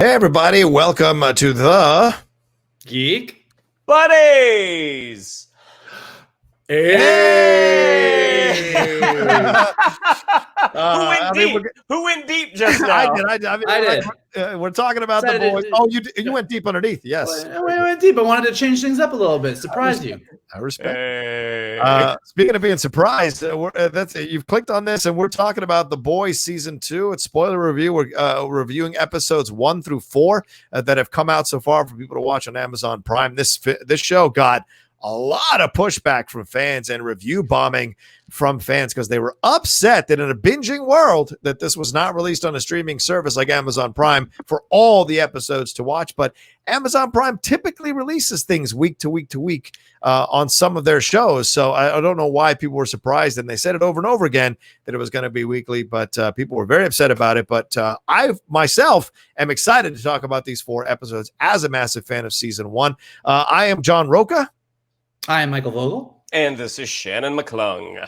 Hey, everybody. Welcome to the Geek Buddies. Hey! Who went deep just now? I did. We're talking about the boys. Oh, you went deep underneath. Yes. I went deep. I wanted to change things up a little bit. Surprise you. I respect. Hey. Speaking of being surprised, that's it. You've clicked on this, and we're talking about The Boys season 2. It's spoiler review. We're reviewing episodes 1 through 4 that have come out so far for people to watch on Amazon Prime. This show got a lot of pushback from fans and review bombing from fans because they were upset that in a binging world that this was not released on a streaming service like Amazon Prime for all the episodes to watch. But Amazon Prime typically releases things week to week on some of their shows. So I don't know why people were surprised, and they said it over and over again that it was going to be weekly, but people were very upset about it. But I myself am excited to talk about these 4 episodes as a massive fan of season 1. I am John Rocha. I am Michael Vogel. And this is Shannon McClung.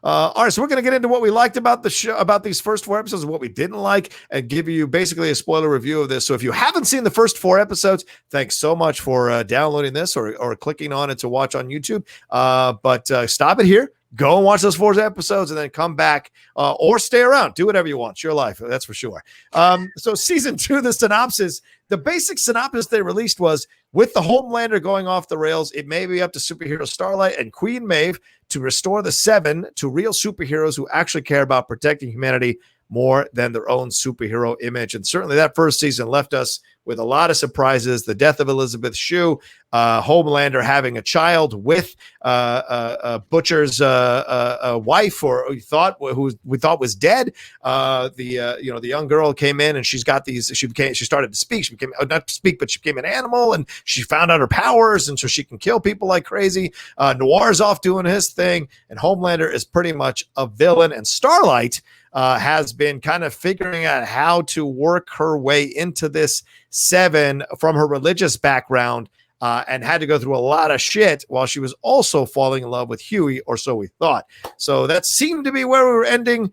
All right, so we're going to get into what we liked about the show, about these first 4 episodes, and what we didn't like, and give you basically a spoiler review of this. So if you haven't seen the first 4 episodes, thanks so much for downloading this or clicking on it to watch on YouTube. But stop it here. Go and watch those 4 episodes and then come back or stay around. Do whatever you want. It's your life. That's for sure. So season 2, the basic synopsis they released was, with the Homelander going off the rails, it may be up to superhero Starlight and Queen Maeve to restore the 7 to real superheroes who actually care about protecting humanity more than their own superhero image. And certainly that first season left us with a lot of surprises. The death of Elizabeth Shue, Homelander having a child with Butcher's wife, or who we thought was dead. The young girl came in and she's got these. She started to speak. She became not to speak, but she became an animal, and she found out her powers, and so she can kill people like crazy. Noir's off doing his thing, and Homelander is pretty much a villain. And Starlight has been kind of figuring out how to work her way into this 7 from her religious background, and had to go through a lot of shit while she was also falling in love with Huey, or so we thought. So that seemed to be where we were ending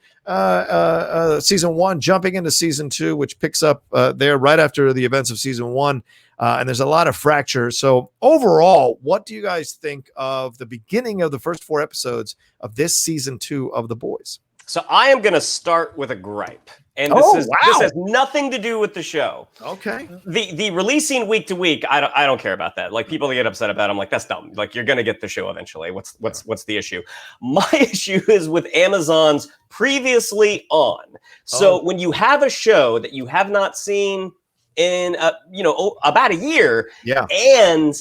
season 1, jumping into season 2, which picks up there right after the events of season 1. And there's a lot of fracture. So overall, what do you guys think of the beginning of the first 4 episodes of this season 2 of The Boys? So I am going to start with a gripe. And this has nothing to do with the show. Okay. The releasing week to week, I don't care about that. Like, people that get upset about it, I'm like, that's dumb. Like, you're going to get the show eventually. What's the issue? My issue is with Amazon's previously on. So when you have a show that you have not seen in about a year, and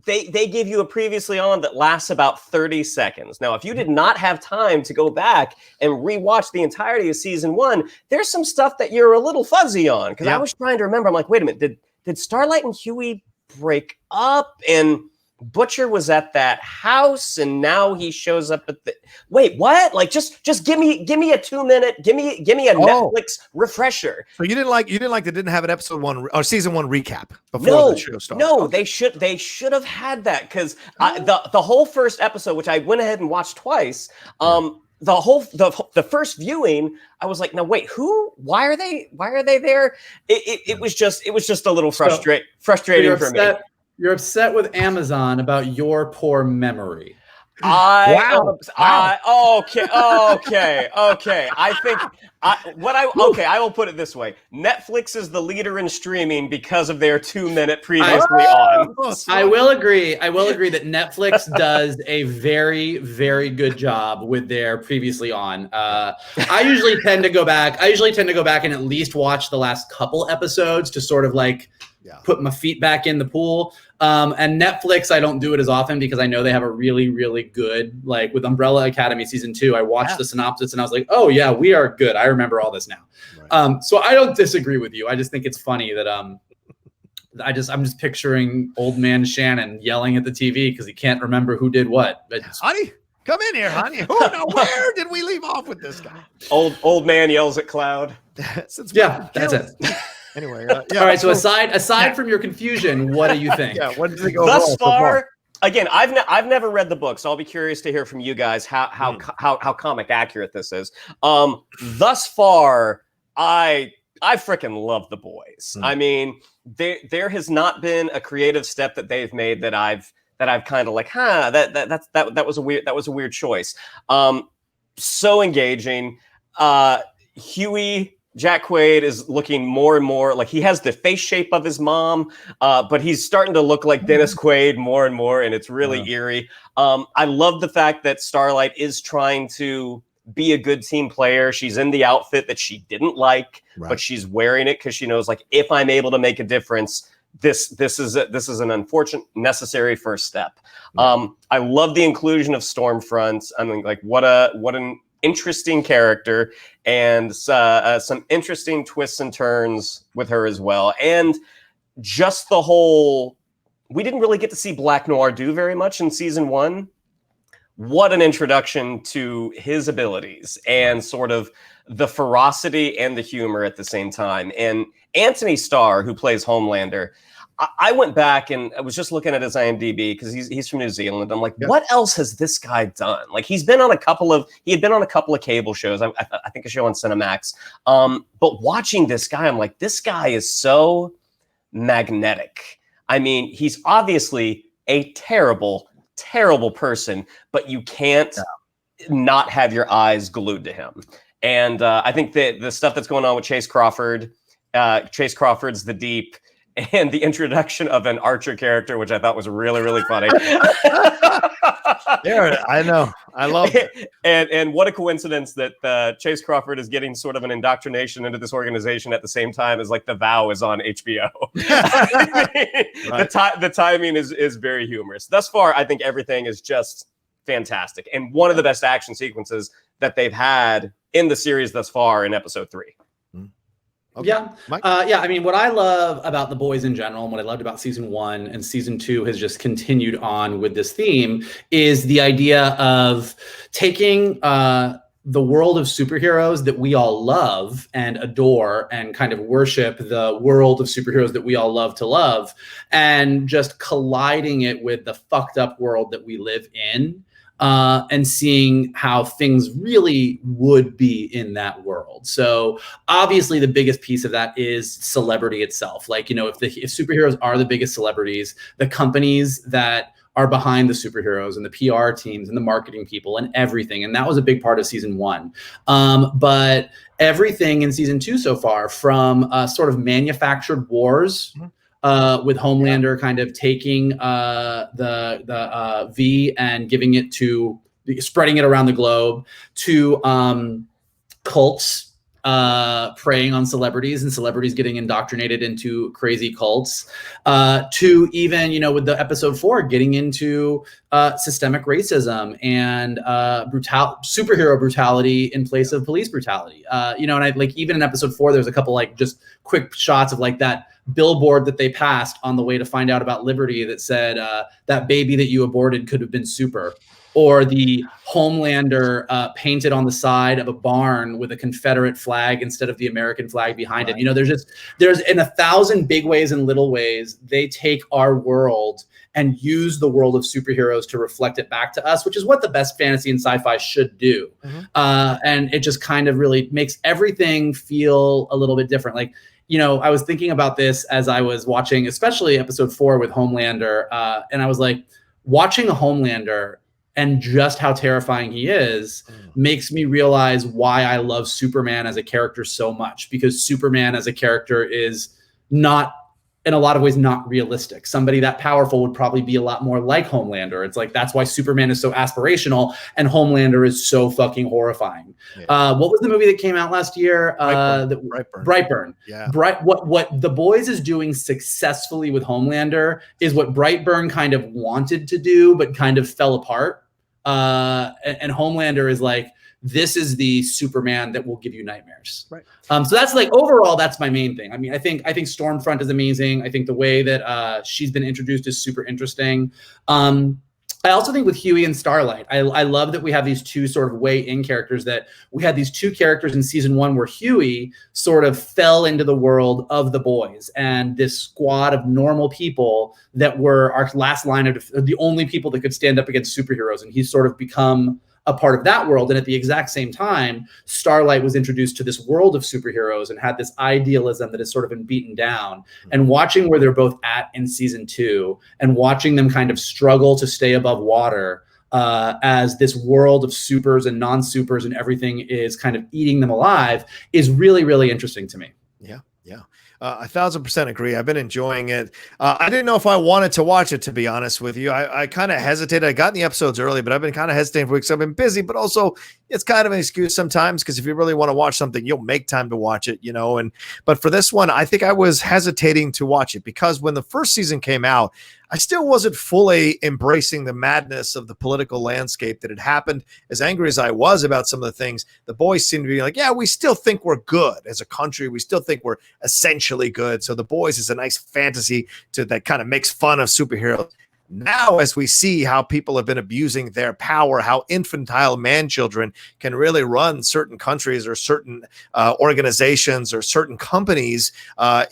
they give you a previously on that lasts about 30 seconds. Now, if you did not have time to go back and rewatch the entirety of season 1, there's some stuff that you're a little fuzzy on. Because I was trying to remember. I'm like, wait a minute, did Starlight and Huey break up? And Butcher was at that house, and now he shows up at the. Wait, what? Like, just give me a 2-minute, give me a Netflix refresher. So you didn't like that didn't have an episode 1 or season 1 recap before the show started? No, they should have had that, because the whole first episode, which I went ahead and watched twice, the first viewing, I was like, no, wait, why are they there? It was just a little frustrating for me. You're upset with Amazon about your poor memory. Okay. I will put it this way. Netflix is the leader in streaming because of their 2-minute previously on. I will agree that Netflix does a very, very good job with their previously on. I usually tend to go back and at least watch the last couple episodes to sort of put my feet back in the pool. And Netflix, I don't do it as often because I know they have a really, really good, like with Umbrella Academy season 2, I watched the synopsis and I was like, oh yeah, we are good. I remember all this now. Right. So I don't disagree with you. I just think it's funny that I'm just picturing old man Shannon yelling at the TV because he can't remember who did what. Honey, come in here, honey. Where did we leave off with this guy? Old man yells at Cloud. That's it. Anyway, all right. So aside from your confusion, what do you think? What did it go thus far? Again, I've never read the book, so I'll be curious to hear from you guys how comic accurate this is. Thus far, I I freaking love The Boys. I mean, there has not been a creative step that they've made that I've kind of like, that was a weird choice. So engaging. Huey Jack Quaid is looking more and more like he has the face shape of his mom, but he's starting to look like Dennis Quaid more and more, and it's really eerie. I love the fact that Starlight is trying to be a good team player. She's in the outfit that she didn't like, but she's wearing it because she knows, like, if I'm able to make a difference, this is an unfortunate necessary first step. I love the inclusion of Stormfront. I mean, like, what an interesting character, and some interesting twists and turns with her as well. And just the whole, we didn't really get to see Black Noir do very much in season 1. What an introduction to his abilities and sort of the ferocity and the humor at the same time. And Anthony Starr, who plays Homelander, I went back and I was just looking at his IMDb because he's from New Zealand. I'm like, what else has this guy done? Like, he had been on a couple of cable shows. I think a show on Cinemax. But watching this guy, I'm like, this guy is so magnetic. I mean, he's obviously a terrible person, but you can't not have your eyes glued to him. And I think that the stuff that's going on with Chase Crawford's The Deep, and the introduction of an Archer character, which I thought was really, really funny. Yeah, I know. I love it. And what a coincidence that Chase Crawford is getting sort of an indoctrination into this organization at the same time as, like, The Vow is on HBO. The timing is very humorous. Thus far, I think everything is just fantastic. And one of the best action sequences that they've had in the series thus far in episode 3. Okay. Yeah. I mean, what I love about The Boys in general, and what I loved about season 1 and season 2 has just continued on with this theme, is the idea of taking the world of superheroes that we all love and adore and kind of worship, the world of superheroes that we all love to love, and just colliding it with the fucked up world that we live in. And seeing how things really would be in that world. So obviously the biggest piece of that is celebrity itself. Like, you know, if superheroes are the biggest celebrities, the companies that are behind the superheroes and the PR teams and the marketing people and everything. And that was a big part of season 1. But everything in season 2 so far, from sort of manufactured wars, with Homelander kind of taking the V and giving it to, spreading it around the globe, to cults preying on celebrities and celebrities getting indoctrinated into crazy cults, to even, you know, with the episode 4 getting into systemic racism and superhero brutality in place of police brutality. You know, and I, like, even in episode 4, there's a couple, like, just quick shots of, like, that billboard that they passed on the way to find out about Liberty that said, that baby that you aborted could have been super. Or the Homelander painted on the side of a barn with a Confederate flag instead of the American flag behind it. You know, there's in 1,000 big ways and little ways, they take our world and use the world of superheroes to reflect it back to us, which is what the best fantasy and sci-fi should do. And it just kind of really makes everything feel a little bit different. Like, you know, I was thinking about this as I was watching, especially episode 4 with Homelander. And I was like, watching a Homelander and just how terrifying he is makes me realize why I love Superman as a character so much, because Superman as a character is not, in a lot of ways, not realistic. Somebody that powerful would probably be a lot more like Homelander. It's like, that's why Superman is so aspirational and Homelander is so fucking horrifying. What was the movie that came out last year? Brightburn. Yeah. What The Boys is doing successfully with Homelander is what Brightburn kind of wanted to do, but kind of fell apart. And Homelander is like, this is the Superman that will give you nightmares. Right. So that's, like, overall, that's my main thing. I mean, I think Stormfront is amazing. I think the way that she's been introduced is super interesting. I also think with Huey and Starlight, I love that we have these two sort of way in characters, that we had these two characters in season 1 where Huey sort of fell into the world of the boys and this squad of normal people that were our last line of the only people that could stand up against superheroes. And he's sort of become a part of that world. And at the exact same time, Starlight was introduced to this world of superheroes and had this idealism that has sort of been beaten down. And watching where they're both at in season 2 and watching them kind of struggle to stay above water as this world of supers and non-supers and everything is kind of eating them alive is really, really interesting to me. Yeah. 1,000% agree. I've been enjoying it. I didn't know if I wanted to watch it, to be honest with you. I kind of hesitated. I got in the episodes early, but I've been kind of hesitating for weeks. I've been busy, but also it's kind of an excuse sometimes because if you really want to watch something, you'll make time to watch it, but for this one, I think I was hesitating to watch it because when the first season came out, I still wasn't fully embracing the madness of the political landscape that had happened. As angry as I was about some of the things, the boys seemed to be like, yeah, we still think we're good as a country. We still think we're essentially good. So The Boys is a nice fantasy that kind of makes fun of superheroes. Now, as we see how people have been abusing their power, how infantile man-children can really run certain countries or certain organizations or certain companies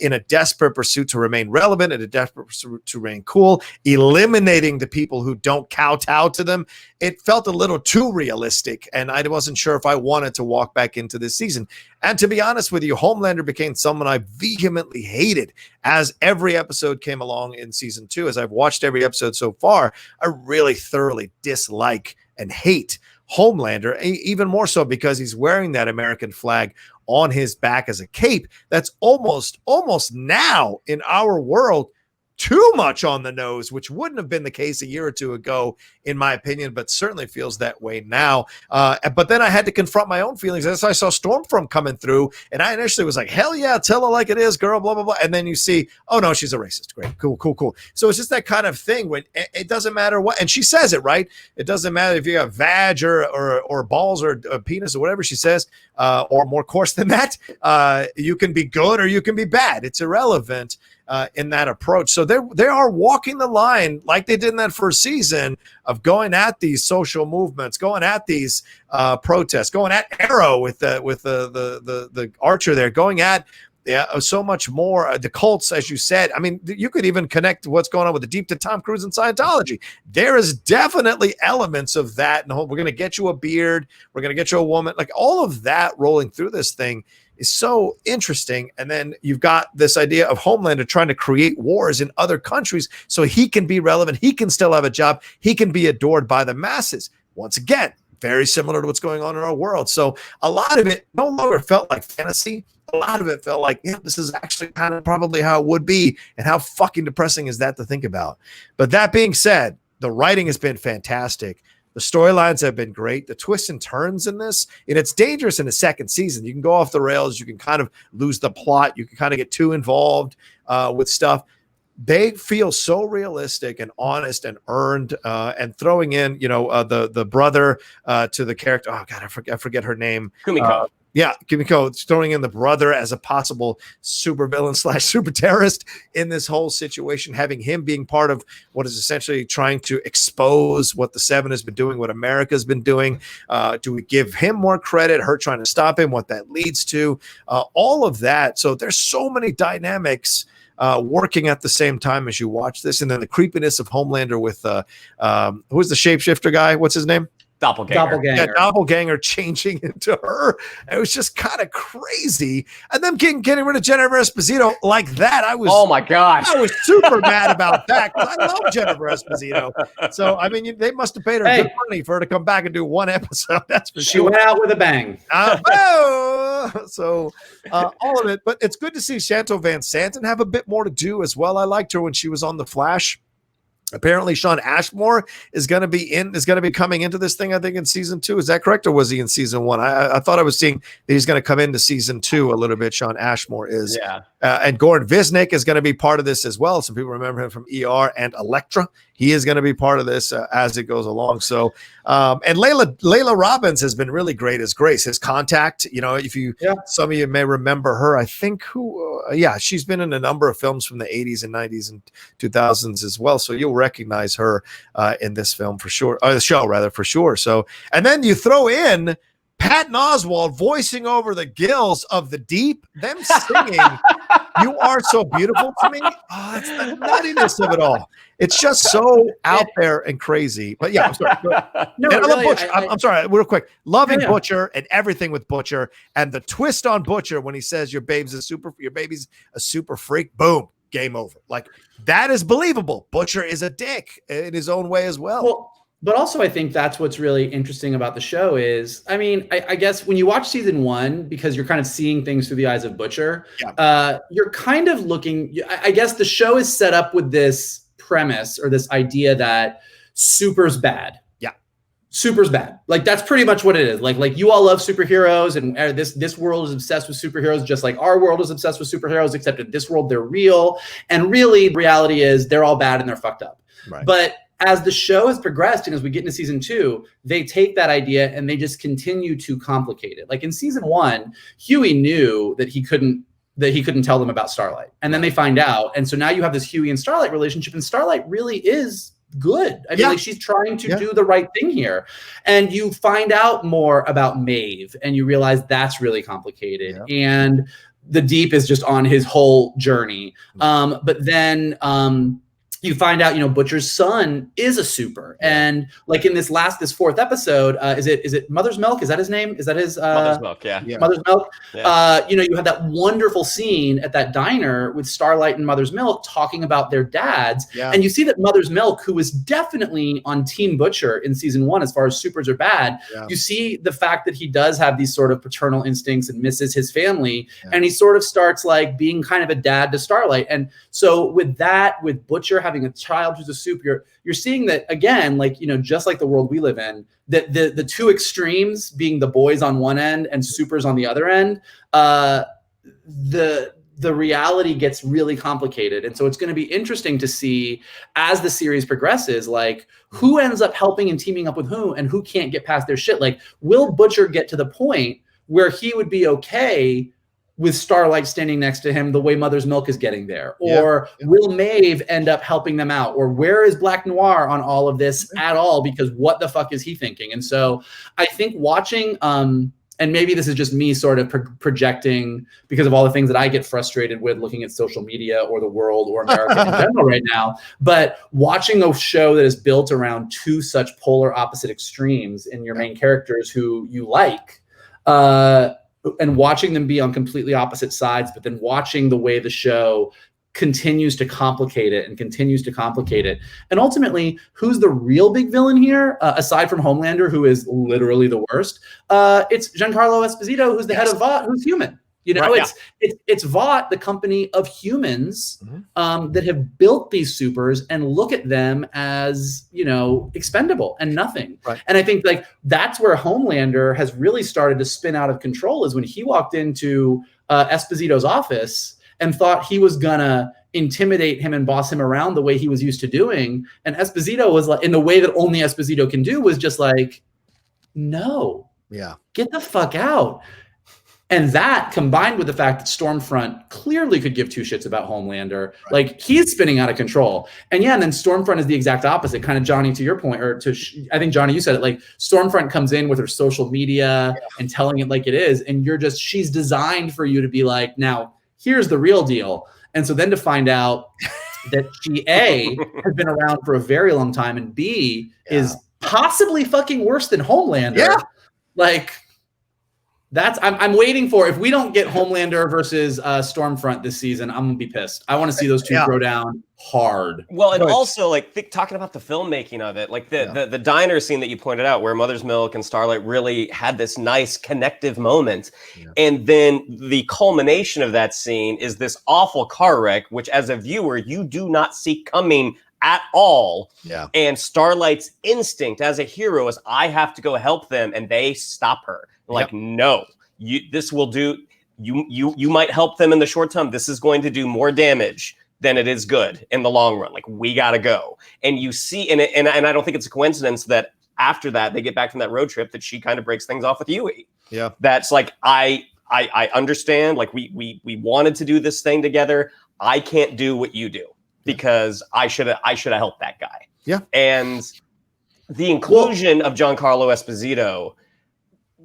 in a desperate pursuit to remain relevant, in a desperate pursuit to remain cool, eliminating the people who don't kowtow to them, it felt a little too realistic, and I wasn't sure if I wanted to walk back into this season. And to be honest with you, Homelander became someone I vehemently hated as every episode came along in season 2. As I've watched every episode so far, I really thoroughly dislike and hate Homelander, even more so because he's wearing that American flag on his back as a cape. That's almost now in our world too much on the nose, which wouldn't have been the case a year or two ago, in my opinion, but certainly feels that way now. But then I had to confront my own feelings as I saw Stormfront coming through, and I initially was like, hell yeah, tell her like it is, girl, blah, blah, blah. And then you see, oh no, she's a racist. Great, cool. So it's just that kind of thing when it doesn't matter what, and she says it, right? It doesn't matter if you have vag or balls or a penis or whatever she says, or more coarse than that. You can be good or you can be bad. It's irrelevant. In that approach. So they are walking the line like they did in that first season of going at these social movements, going at these protests, going at Arrow with the Archer there, going at so much more. The cults, as you said. I mean, you could even connect what's going on with the deep to Tom Cruise and Scientology. There is definitely elements of that. And we're going to get you a beard. We're going to get you a woman. Like all of that rolling through this thing is so interesting. And then you've got this idea of Homelander trying to create wars in other countries so he can be relevant. He can still have a job. He can be adored by the masses. Once again, very similar to what's going on in our world. So a lot of it no longer felt like fantasy. A lot of it felt like, yeah, this is actually kind of probably how it would be. And how fucking depressing is that to think about? But that being said, the writing has been fantastic. The storylines have been great. The twists and turns in this, and it's dangerous in the second season. You can go off the rails. You can kind of lose the plot. You can kind of get too involved with stuff. They feel so realistic and honest and earned, and throwing in, the brother to the character. Oh God, I forget her name. Kumiko. Kimiko, throwing in the brother as a possible super villain / super terrorist in this whole situation, having him being part of what is essentially trying to expose what the Seven has been doing, what America's been doing. Do we give him more credit? Her trying to stop him, what that leads to, all of that. So there's so many dynamics working at the same time as you watch this. And then the creepiness of Homelander with who's the shapeshifter guy? What's his name? Doppelganger. Yeah, doppelganger changing into her. It was just kind of crazy. And then getting rid of Jennifer Esposito like that. Oh my gosh. I was super mad about that because I love Jennifer Esposito. So, I mean, they must have paid her good money for her to come back and do one episode. That's for sure. She went out with a bang. So all of it. But it's good to see Shanto Van Santen have a bit more to do as well. I liked her when she was on The Flash. Apparently, Sean Ashmore is going to be coming into this thing, I think, in season 2. Is that correct, or was he in season 1? I thought I was seeing that he's going to come into season 2 a little bit. Sean Ashmore is, yeah. And Gordon Visnick is going to be part of this as well. Some people remember him from ER and Elektra. He is going to be part of this as it goes along. So, and Layla Robbins has been really great as Grace. His Contact, some of you may remember her. I think she's been in a number of films from the 80s and 90s and 2000s as well. So you'll recognize her in this film for sure, or the show rather, for sure. So, and then you throw in Patton Oswalt voicing over the gills of the deep, them singing You are so beautiful to me. Oh, it's the nuttiness of it all. It's just so out there and crazy. But yeah, I'm sorry. No, And I love really, Butcher. I'm sorry, real quick. Loving Yeah. Butcher and everything with Butcher, and the twist on Butcher when he says your baby's a super freak. Boom, game over. Like that is believable. Butcher is a dick in his own way as well. Well, but also I think that's what's really interesting about the show is, I mean, I guess when you watch season 1, because you're kind of seeing things through the eyes of Butcher, you're kind of looking, I guess the show is set up with this premise or this idea that super's bad. Yeah. Super's bad. Like that's pretty much what it is. Like you all love superheroes, and this world is obsessed with superheroes, just like our world is obsessed with superheroes, except in this world they're real. And really the reality is they're all bad and they're fucked up. Right. But as the show has progressed and as we get into season 2, they take that idea and they just continue to complicate it. Like in season 1, Huey knew that he couldn't tell them about Starlight. And then they find out. And so now you have this Huey and Starlight relationship, and Starlight really is good. I mean, like she's trying to do the right thing here. And you find out more about Maeve and you realize that's really complicated. And the Deep is just on his whole journey. But then you find out, Butcher's son is a super. And like in this 4th episode, is it Mother's Milk? Is that his name? Is that his Mother's Milk? Yeah. Mother's Milk. Yeah. You had that wonderful scene at that diner with Starlight and Mother's Milk talking about their dads. Yeah. And you see that Mother's Milk, who was definitely on Team Butcher in season 1, as far as supers are bad, you see the fact that he does have these sort of paternal instincts and misses his family. Yeah. And he sort of starts like being kind of a dad to Starlight. And so with Butcher having a child who's a super, you're seeing that again, like, just like the world we live in, that the two extremes being the boys on one end and supers on the other end, the reality gets really complicated. And so it's going to be interesting to see as the series progresses, like who ends up helping and teaming up with who and who can't get past their shit. Like, will Butcher get to the point where he would be okay with Starlight standing next to him the way Mother's Milk is getting there? Or will Maeve end up helping them out? Or where is Black Noir on all of this at all? Because what the fuck is he thinking? And so I think watching, and maybe this is just me sort of projecting because of all the things that I get frustrated with looking at social media or the world or America in general right now, but watching a show that is built around two such polar opposite extremes in your main characters who you like, and watching them be on completely opposite sides, but then watching the way the show continues to complicate it. And ultimately, who's the real big villain here? Aside from Homelander, who is literally the worst, it's Giancarlo Esposito, who's the head of Vought, who's human. It's Vought, the company of humans that have built these supers and look at them as, expendable and nothing. Right. And I think like that's where Homelander has really started to spin out of control, is when he walked into Esposito's office and thought he was gonna intimidate him and boss him around the way he was used to doing. And Esposito was like, in the way that only Esposito can do, was just like, no, get the fuck out. And that, combined with the fact that Stormfront clearly could give two shits about Homelander, like he's spinning out of control. And and then Stormfront is the exact opposite. Kind of, Johnny, to your point, or I think Johnny, you said it, like Stormfront comes in with her social media and telling it like it is. And she's designed for you to be like, now here's the real deal. And so then to find out that she A, has been around for a very long time, and B, is possibly fucking worse than Homelander. Like, I'm waiting for, if we don't get Homelander versus Stormfront this season, I'm gonna be pissed. I want to see those two throw down hard. Well, and also like talking about the filmmaking of it, like the diner scene that you pointed out, where Mother's Milk and Starlight really had this nice connective moment, and then the culmination of that scene is this awful car wreck, which as a viewer you do not see coming at all. And Starlight's instinct as a hero is, I have to go help them, and they stop her. Like, no, this will do. You might help them in the short term. This is going to do more damage than it is good in the long run. Like, we gotta go. And you see, and I don't think it's a coincidence that after that they get back from that road trip that she kind of breaks things off with Huey. That's like, I understand. Like, we wanted to do this thing together. I can't do what you do because I should have helped that guy. And the inclusion of Giancarlo Esposito,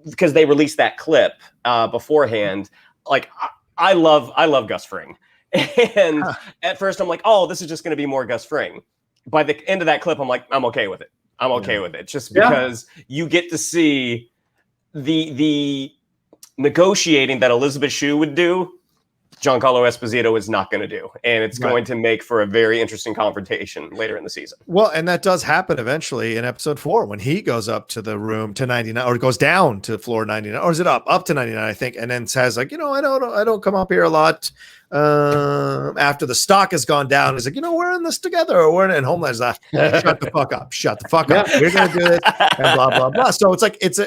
because they released that clip beforehand. Like, I love Gus Fring, And at first I'm like, oh, this is just going to be more Gus Fring. By the end of that clip, I'm like, I'm okay with it. I'm okay with it. Just because you get to see the negotiating that Elizabeth Shue would do, Giancarlo Esposito is not going to do. And it's going to make for a very interesting confrontation later in the season. Well, and that does happen eventually in episode 4 when he goes up to the room to 99, or goes down to floor 99, or is it up to 99, I think, and then says like, I don't come up here a lot. After the stock has gone down, he's like, we're in this together, or we're in, and Homelander's like, shut the fuck up, we're gonna do it, and blah blah blah. So it's like it's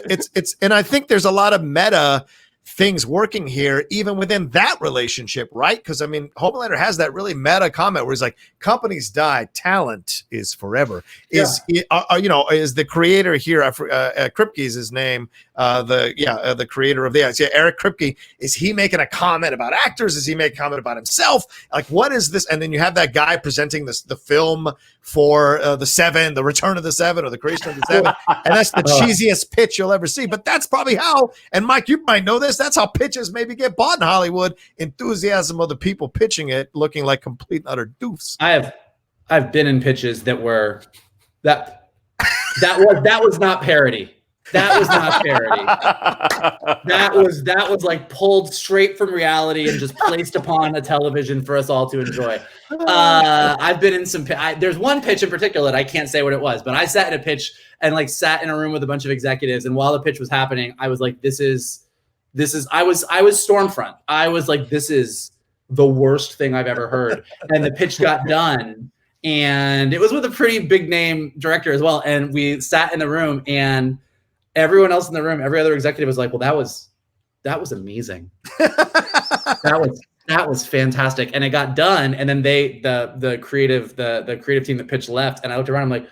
and I think there's a lot of meta things working here, even within that relationship, right? Because I mean, Homelander has that really meta comment where he's like, "Companies die, talent is forever." Is the creator here? Kripke is his name. The creator of Eric Kripke. Is he making a comment about actors? Is he making a comment about himself? Like, what is this? And then you have that guy presenting the film for the Seven, the Return of the Seven, or the Creation of the Seven, and that's the cheesiest pitch you'll ever see. But that's probably how. And Mike, you might know this. That's how pitches maybe get bought in Hollywood. Enthusiasm of the people pitching it, looking like complete and utter doofs. I've been in pitches that were that was not parody. That was not parody. That was like pulled straight from reality and just placed upon a television for us all to enjoy. I've been in some. There's one pitch in particular that I can't say what it was, but I sat in a pitch and sat in a room with a bunch of executives, and while the pitch was happening, I was like, "This is." I was Stormfront. I was like, "This is the worst thing I've ever heard." And the pitch got done, and it was with a pretty big name director as well. And we sat in the room, and everyone else in the room, every other executive was like, "Well, that was amazing. that was fantastic." And it got done, and then the creative team that pitched left, and I looked around, I'm like,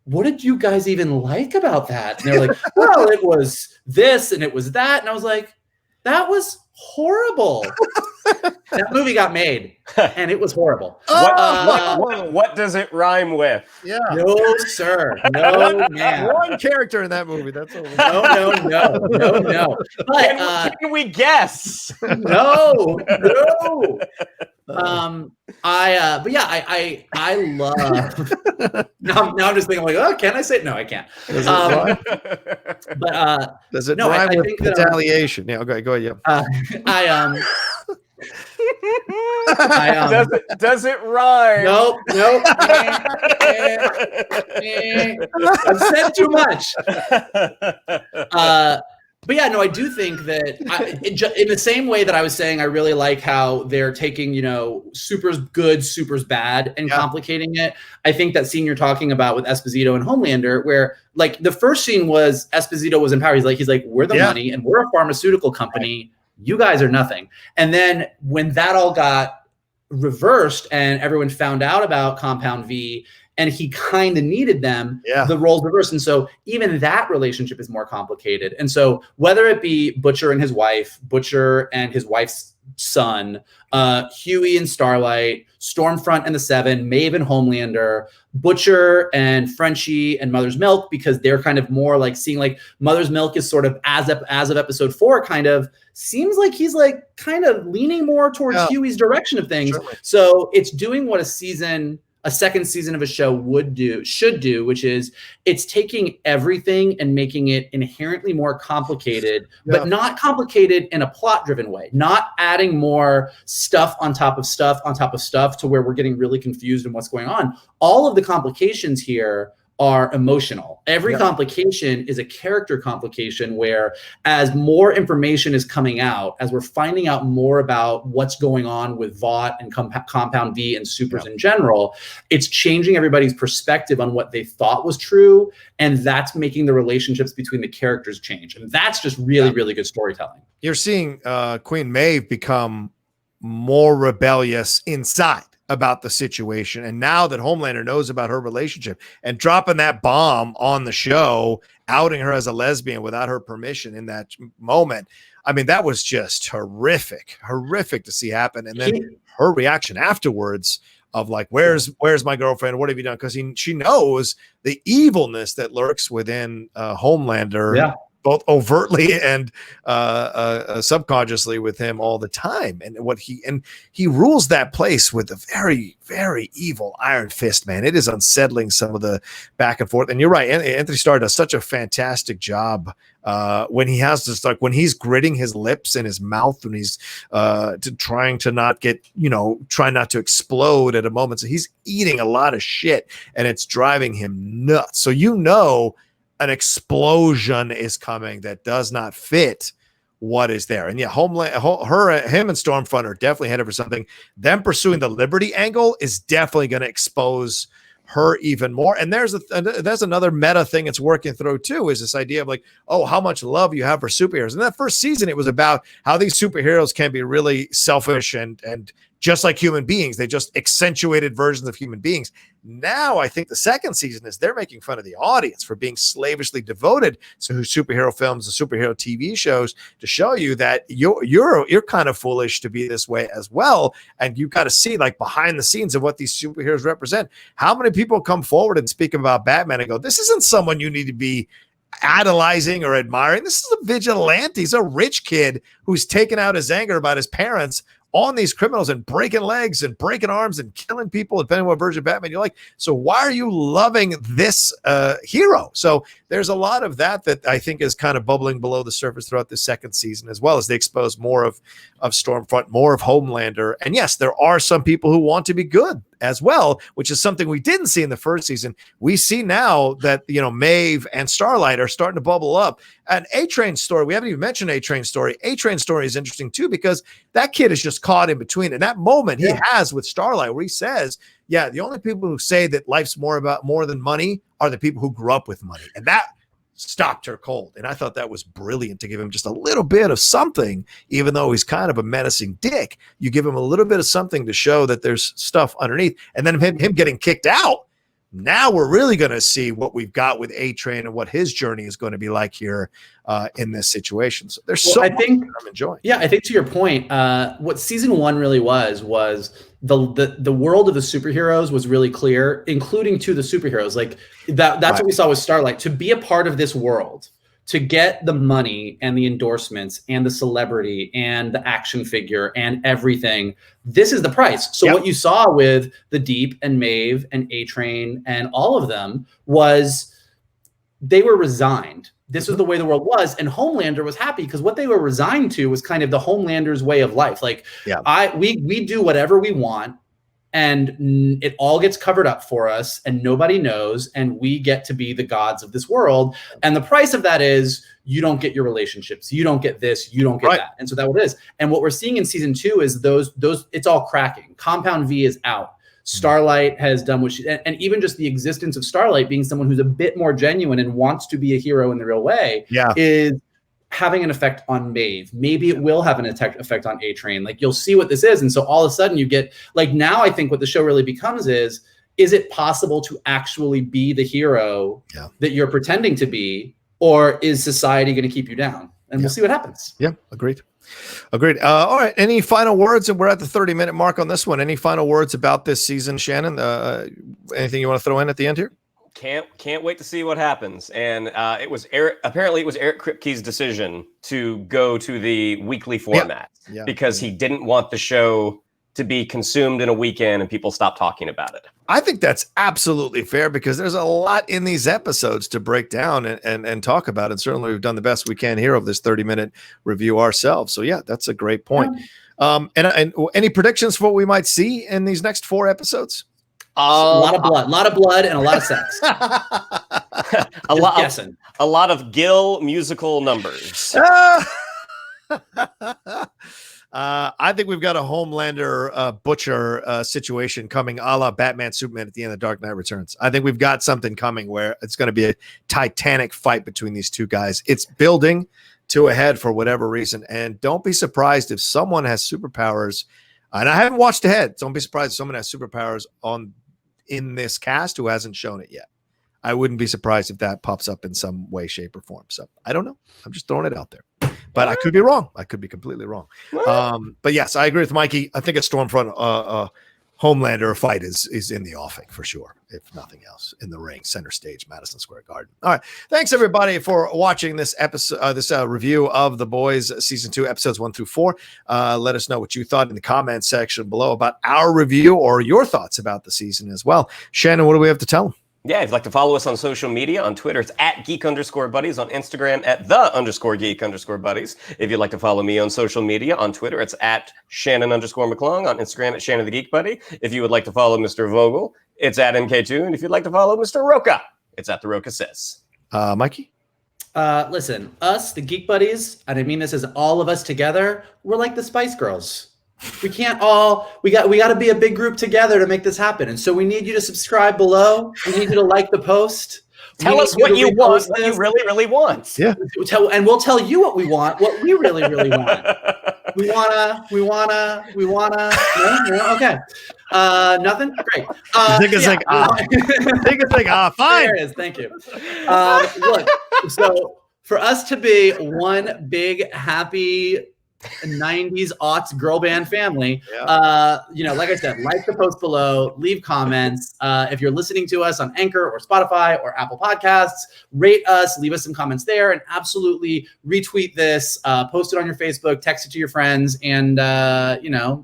"What did you guys even like about that?" And they're like, "Well, it was this and it was that." And I was like, "That was horrible." That movie got made, and it was horrible. What does it rhyme with? Yeah. No, sir. No, man. One character in that movie. That's all. No. But, can we guess? No. But yeah, I love. Now I'm just thinking like, oh, can I say it? No, I can't. Does it rhyme? But does it rhyme with retaliation? Yeah, okay, go ahead. Yeah. Does it rhyme? Nope. I've said too much. But yeah, no, I do think that in the same way that I was saying, I really like how they're taking, super's good, super's bad and complicating it. I think that scene you're talking about with Esposito and Homelander, where like the first scene was Esposito was in power. He's like, we're the money and we're a pharmaceutical company. You guys are nothing. And then when that all got reversed and everyone found out about Compound V and he kind of needed them, the roles reversed. And so even that relationship is more complicated. And so whether it be Butcher and his wife, Butcher and his wife's son, Huey and Starlight, Stormfront and the Seven, Maeve and Homelander, Butcher and Frenchie and Mother's Milk, because they're kind of more like seeing like Mother's Milk is sort of as of episode 4 kind of seems like he's like kind of leaning more towards Huey's direction of things. Certainly. So it's doing what a second season of a show should do, which is it's taking everything and making it inherently more complicated, but not complicated in a plot-driven way, not adding more stuff on top of stuff on top of stuff to where we're getting really confused in what's going on. All of the complications here are emotional. Every complication is a character complication where as more information is coming out, as we're finding out more about what's going on with Vought and Compound V and supers in general, it's changing everybody's perspective on what they thought was true. And that's making the relationships between the characters change. And that's just really, really good storytelling. You're seeing Queen Maeve become more rebellious inside about the situation. And now that Homelander knows about her relationship and dropping that bomb on the show, outing her as a lesbian without her permission in that moment, I mean, that was just horrific to see happen. And then her reaction afterwards of like, where's my girlfriend? What have you done? Because she knows the evilness that lurks within Homelander. both overtly and subconsciously with him all the time. And he rules that place with a very, very evil iron fist, man. It is unsettling, some of the back and forth. And you're right, Anthony Starr does such a fantastic job when he has this, like when he's gritting his lips and his mouth, when he's trying to not get, trying not to explode at a moment. So he's eating a lot of shit and it's driving him nuts. So an explosion is coming that does not fit what is there. And yeah, him and Stormfront are definitely headed for something. Them pursuing the Liberty angle is definitely going to expose her even more. And there's another meta thing it's working through too, is this idea of like, oh, how much love you have for superheroes. In that first season, it was about how these superheroes can be really selfish and just like human beings. They just accentuated versions of human beings. Now I think the second season is they're making fun of the audience for being slavishly devoted to superhero films and superhero TV shows, to show you that you're kind of foolish to be this way as well. And you got to see like behind the scenes of what these superheroes represent. How many people come forward and speak about Batman and go, this isn't someone you need to be idolizing or admiring. This is a vigilante. He's a rich kid who's taken out his anger about his parents on these criminals and breaking legs and breaking arms and killing people, depending on what version of Batman you like. So why are you loving this hero? So there's a lot of that I think is kind of bubbling below the surface throughout the second season, as well as they expose more of Stormfront, more of Homelander. And yes, there are some people who want to be good as well, which is something we didn't see in the first season. We see now that, Maeve and Starlight are starting to bubble up. And A-Train's story, we haven't even mentioned A-Train's story. A-Train's story is interesting too, because that kid is just caught in between. And that moment he has with Starlight where he says, yeah, the only people who say that life's more than money are the people who grew up with money. And that stopped her cold. And I thought that was brilliant, to give him just a little bit of something, even though he's kind of a menacing dick. You give him a little bit of something to show that there's stuff underneath. And then him getting kicked out. Now we're really going to see what we've got with A-Train and what his journey is going to be like here in this situation. So there's much that I'm enjoying. Yeah, I think to your point, what season one really was the world of the superheroes was really clear, including to the superheroes. Like that's right. What we saw with Starlight. To be a part of this world, to get the money and the endorsements and the celebrity and the action figure and everything, this is the price. So what you saw with the Deep and Maeve and A-Train and all of them was they were resigned. This was the way the world was. And Homelander was happy because what they were resigned to was kind of the Homelander's way of life. Like we do whatever we want, and it all gets covered up for us and nobody knows, and we get to be the gods of this world. And the price of that is you don't get your relationships, you don't get this, you don't get that. And so that's what it is. And what we're seeing in season 2 is those it's all cracking. Compound V is out. Starlight has done what she, and even just the existence of Starlight being someone who's a bit more genuine and wants to be a hero in the real way is having an effect on Maeve. Maybe it will have an effect on A-Train. Like you'll see what this is. And so all of a sudden you get like, now I think what the show really becomes is it possible to actually be the hero that you're pretending to be, or is society going to keep you down? And we'll see what happens. Yeah, agreed. All right. Any final words? And we're at the 30-minute mark on this one. Any final words about this season, Shannon? Anything you want to throw in at the end here? Can't wait to see what happens. And it was Eric Kripke's decision to go to the weekly format because he didn't want the show to be consumed in a weekend and people stop talking about it. I think that's absolutely fair, because there's a lot in these episodes to break down and talk about. And certainly we've done the best we can here of this 30-minute review ourselves. So yeah, that's a great point. And any predictions for what we might see in these next 4 episodes? A lot of blood and a lot of sex. a lot of Gil musical numbers. I think we've got a Homelander Butcher situation coming, a la Batman Superman at the end of Dark Knight Returns. I think we've got something coming where it's going to be a titanic fight between these two guys. It's building to a head for whatever reason, and don't be surprised if someone has superpowers. And I haven't watched ahead. Don't be surprised if someone has superpowers in this cast who hasn't shown it yet. I wouldn't be surprised if that pops up in some way, shape, or form. So I don't know. I'm just throwing it out there. But I could be wrong. I could be completely wrong. But yes, I agree with Mikey. I think it's Stormfront, Homelander fight is in the offing for sure, if nothing else, in the ring, center stage, Madison Square Garden. All right, thanks everybody for watching this episode, this review of The Boys season 2, episodes 1 through 4. Let us know what you thought in the comment section below about our review or your thoughts about the season as well. Shannon, what do we have to tell them? Yeah, if you'd like to follow us on social media, on Twitter, it's @geek_buddies, on Instagram, @the_geek_buddies. If you'd like to follow me on social media, on Twitter, it's @Shannon_McClung, on Instagram, @Shannon the Geek Buddy. If you would like to follow Mr. Vogel, it's @MK2. And if you'd like to follow Mr. Rocha, it's @The Rocha Says. Mikey? Listen, us, the Geek Buddies, and I mean this as all of us together, we're like the Spice Girls. We can't all, we got to be a big group together to make this happen. And so we need you to subscribe below. We need you to like the post. Tell us what you want, what you really, really want. Yeah. And we'll tell you what we want, what we really, really want. We wanna. No? Okay. Nothing? Great. Think it's like, fine. There it is. Thank you. Look, so for us to be one big, happy 90s aughts girl band family, like I said, like the post below, leave comments. If you're listening to us on Anchor or Spotify or Apple Podcasts, rate us, leave us some comments there, and absolutely retweet this, post it on your Facebook, text it to your friends, and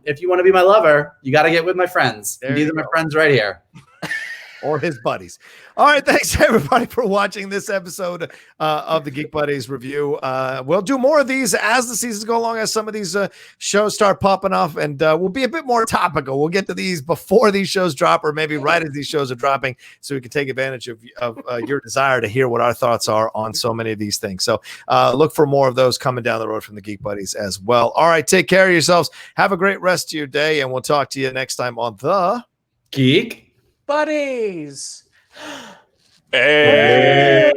if you want to be my lover, you got to get with my friends. These are my friends right here. Or his buddies. All right, thanks everybody for watching this episode of the Geek Buddies review. We'll do more of these as the seasons go along, as some of these shows start popping off, and we'll be a bit more topical. We'll get to these before these shows drop, or maybe right as these shows are dropping, so we can take advantage of your desire to hear what our thoughts are on so many of these things. So look for more of those coming down the road from the Geek Buddies as well. All right, take care of yourselves. Have a great rest of your day, and we'll talk to you next time on the Geek Buddies. Hey.